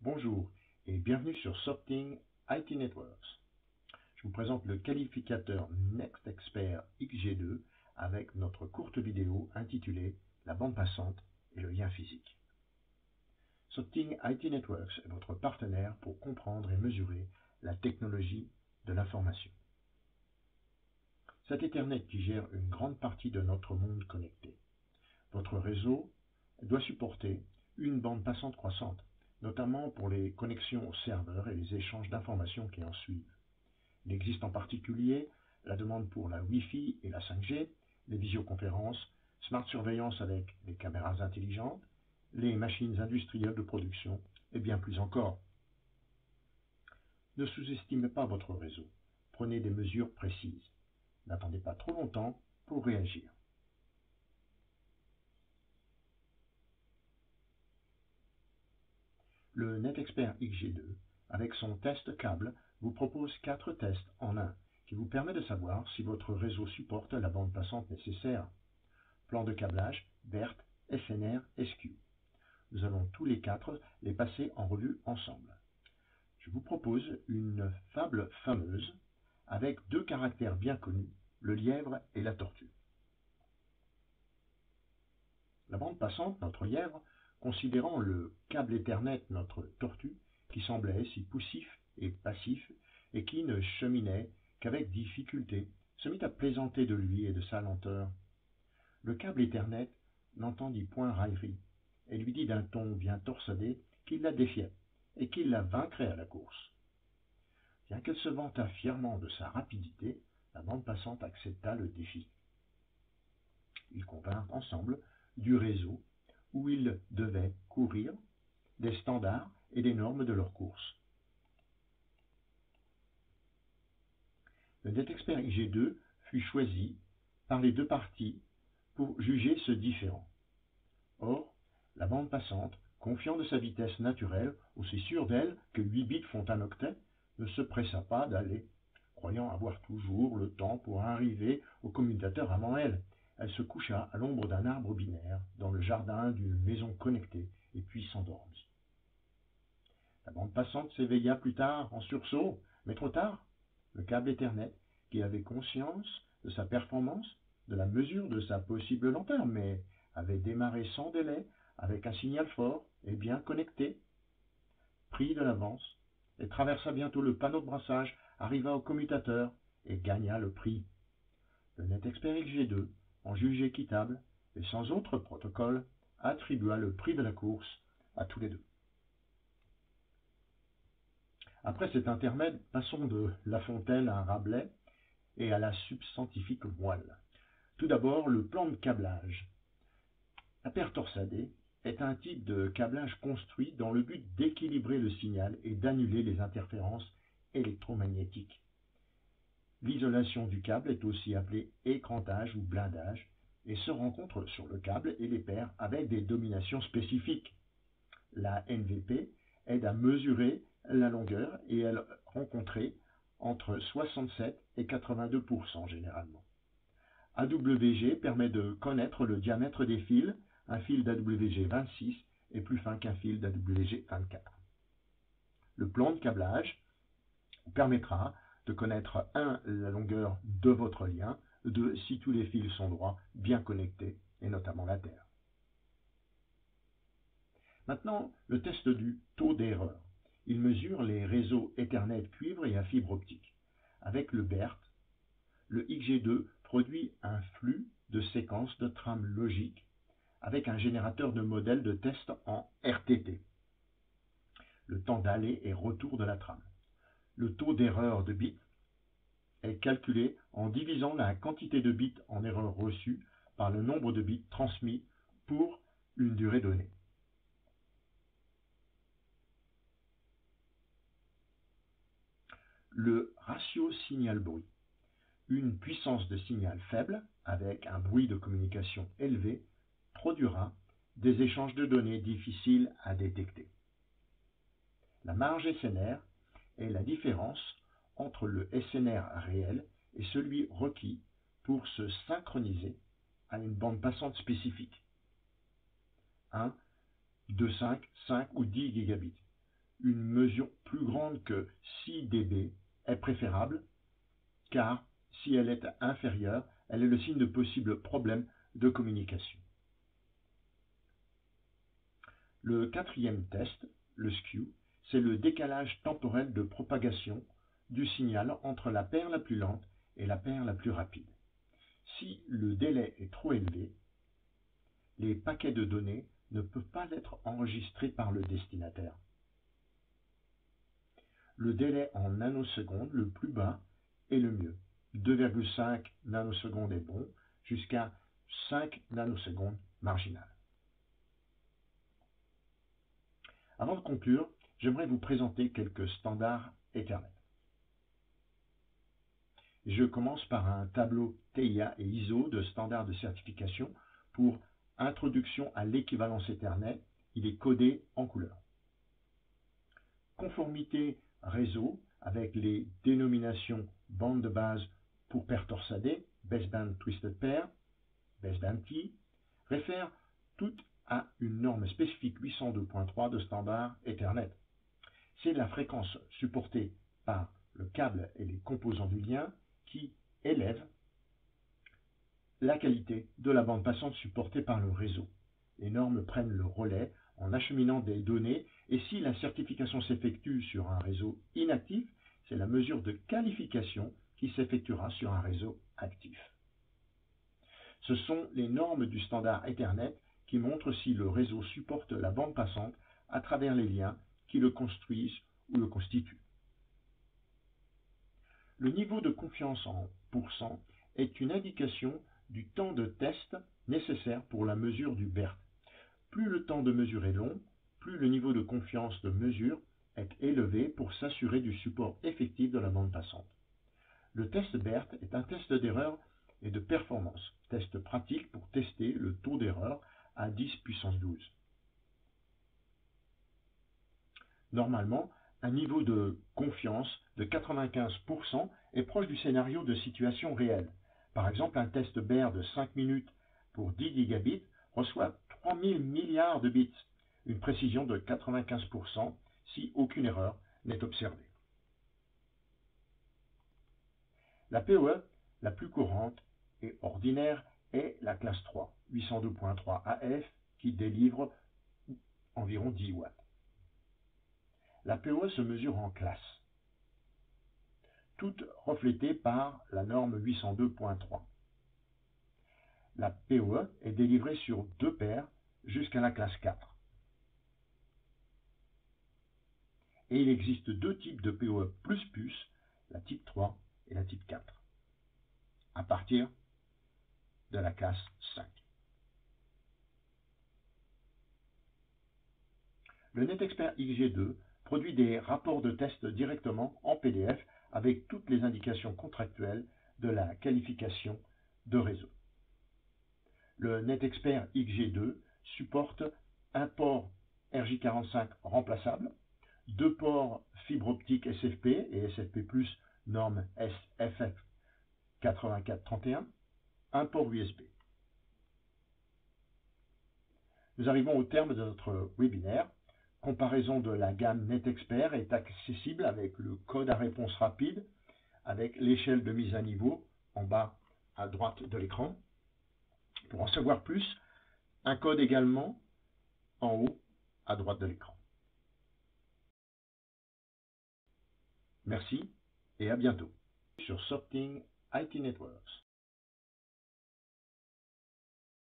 Bonjour et bienvenue sur Sorting IT Networks. Je vous présente le qualificateur NextExpert XG2 avec notre courte vidéo intitulée La bande passante et le lien physique. Sorting IT Networks est votre partenaire pour comprendre et mesurer la technologie de l'information. C'est Ethernet qui gère une grande partie de notre monde connecté. Votre réseau doit supporter une bande passante croissante, notamment pour les connexions au serveur et les échanges d'informations qui en suivent. Il existe en particulier la demande pour la Wi-Fi et la 5G, les visioconférences, smart surveillance avec les caméras intelligentes, les machines industrielles de production et bien plus encore. Ne sous-estimez pas votre réseau. Prenez des mesures précises. N'attendez pas trop longtemps pour réagir. Le NetExpert XG2, avec son test câble, vous propose 4 tests en un, qui vous permet de savoir si votre réseau supporte la bande passante nécessaire. Plan de câblage, BERT, SNR, SQ. Nous allons tous les 4 les passer en revue ensemble. Je vous propose une fable fameuse, avec 2 caractères bien connus, le lièvre et la tortue. La bande passante, notre lièvre, considérant le câble Ethernet, notre tortue, qui semblait si poussif et passif, et qui ne cheminait qu'avec difficulté, se mit à plaisanter de lui et de sa lenteur. Le câble Ethernet n'entendit point raillerie, et lui dit d'un ton bien torsadé qu'il la défiait, et qu'il la vaincrait à la course. Bien qu'elle se vantât fièrement de sa rapidité, la bande passante accepta le défi. Ils convinrent ensemble du réseau où ils devaient courir, des standards et des normes de leur course. Le NetExpert XG2 fut choisi par les 2 parties pour juger ce différend. Or, la bande passante, confiant de sa vitesse naturelle, aussi sûre d'elle que 8 bits font un octet, ne se pressa pas d'aller, croyant avoir toujours le temps pour arriver au commutateur avant elle. Elle se coucha à l'ombre d'un arbre binaire dans le jardin d'une maison connectée et puis s'endormit. La bande passante s'éveilla plus tard en sursaut, mais trop tard. Le câble Ethernet, qui avait conscience de sa performance, de la mesure de sa possible lenteur, mais avait démarré sans délai avec un signal fort et bien connecté, prit de l'avance et traversa bientôt le panneau de brassage, arriva au commutateur et gagna le prix. Le NetExpert XG2, en juge équitable et sans autre protocole, attribua le prix de la course à tous les 2. Après cet intermède, passons de La Fontaine à Rabelais et à la substantifique moelle. Tout d'abord, le plan de câblage. La paire torsadée est un type de câblage construit dans le but d'équilibrer le signal et d'annuler les interférences électromagnétiques. L'isolation du câble est aussi appelée écrantage ou blindage et se rencontre sur le câble et les paires avec des dominations spécifiques. La NVP aide à mesurer la longueur et elle est rencontrée entre 67 et 82% généralement. AWG permet de connaître le diamètre des fils. Un fil d'AWG 26 est plus fin qu'un fil d'AWG 24. Le plan de câblage permettra de connaître 1. La longueur de votre lien, 2. Si tous les fils sont droits, bien connectés, et notamment la terre. Maintenant, le test du taux d'erreur. Il mesure les réseaux Ethernet cuivre et à fibre optique. Avec le BERT, le XG2 produit un flux de séquences de trames logiques avec un générateur de modèles de test en RTT. Le temps d'aller et retour de la trame. Le taux d'erreur de bits est calculé en divisant la quantité de bits en erreur reçue par le nombre de bits transmis pour une durée donnée. Le ratio signal-bruit. Une puissance de signal faible avec un bruit de communication élevé produira des échanges de données difficiles à détecter. La marge SNR est la différence entre le SNR réel et celui requis pour se synchroniser à une bande passante spécifique. 1, 2, 5 ou 10 gigabits. une mesure plus grande que 6 dB est préférable, car si elle est inférieure, elle est le signe de possibles problèmes de communication. Le quatrième test, le skew, c'est le décalage temporel de propagation du signal entre la paire la plus lente et la paire la plus rapide. Si le délai est trop élevé, les paquets de données ne peuvent pas être enregistrés par le destinataire. Le délai en nanosecondes le plus bas est le mieux. 2,5 nanosecondes est bon, jusqu'à 5 nanosecondes marginal. Avant de conclure, j'aimerais vous présenter quelques standards Ethernet. Je commence par un tableau TIA et ISO de standards de certification pour introduction à l'équivalence Ethernet. Il est codé en couleur. Conformité réseau avec les dénominations bande de base pour paire torsadée, baseband twisted pair, baseband T, réfèrent toutes à une norme spécifique 802.3 de standard Ethernet. C'est la fréquence supportée par le câble et les composants du lien qui élève la qualité de la bande passante supportée par le réseau. Les normes prennent le relais en acheminant des données et si la certification s'effectue sur un réseau inactif, c'est la mesure de qualification qui s'effectuera sur un réseau actif. Ce sont les normes du standard Ethernet qui montrent si le réseau supporte la bande passante à travers les liens qui le construisent ou le constituent. Le niveau de confiance en pourcent est une indication du temps de test nécessaire pour la mesure du BERT. Plus le temps de mesure est long, plus le niveau de confiance de mesure est élevé pour s'assurer du support effectif de la bande passante. Le test BERT est un test d'erreur et de performance, test pratique pour tester le taux d'erreur à 10 puissance 12. Normalement, un niveau de confiance de 95% est proche du scénario de situation réelle. Par exemple, un test BERT de 5 minutes pour 10 gigabits reçoit 3000 milliards de bits, une précision de 95% si aucune erreur n'est observée. La PoE la plus courante et ordinaire est la classe 3, 802.3 AF, qui délivre environ 10 watts. La PoE se mesure en classes, toutes reflétées par la norme 802.3. La PoE est délivrée sur 2 paires jusqu'à la classe 4. Et il existe 2 types de PoE++, la type 3 et la type 4, à partir de la classe 5. Le NetExpert XG2 produit des rapports de test directement en PDF avec toutes les indications contractuelles de la qualification de réseau. Le NetExpert XG2 supporte un port RJ45 remplaçable, 2 ports fibre optique SFP et SFP+, norme SFF 8431, un port USB. Nous arrivons au terme de notre webinaire. Comparaison de la gamme NetExpert est accessible avec le code à réponse rapide, avec l'échelle de mise à niveau en bas à droite de l'écran. Pour en savoir plus, un code également en haut à droite de l'écran. Merci et à bientôt sur Sorting IT Networks.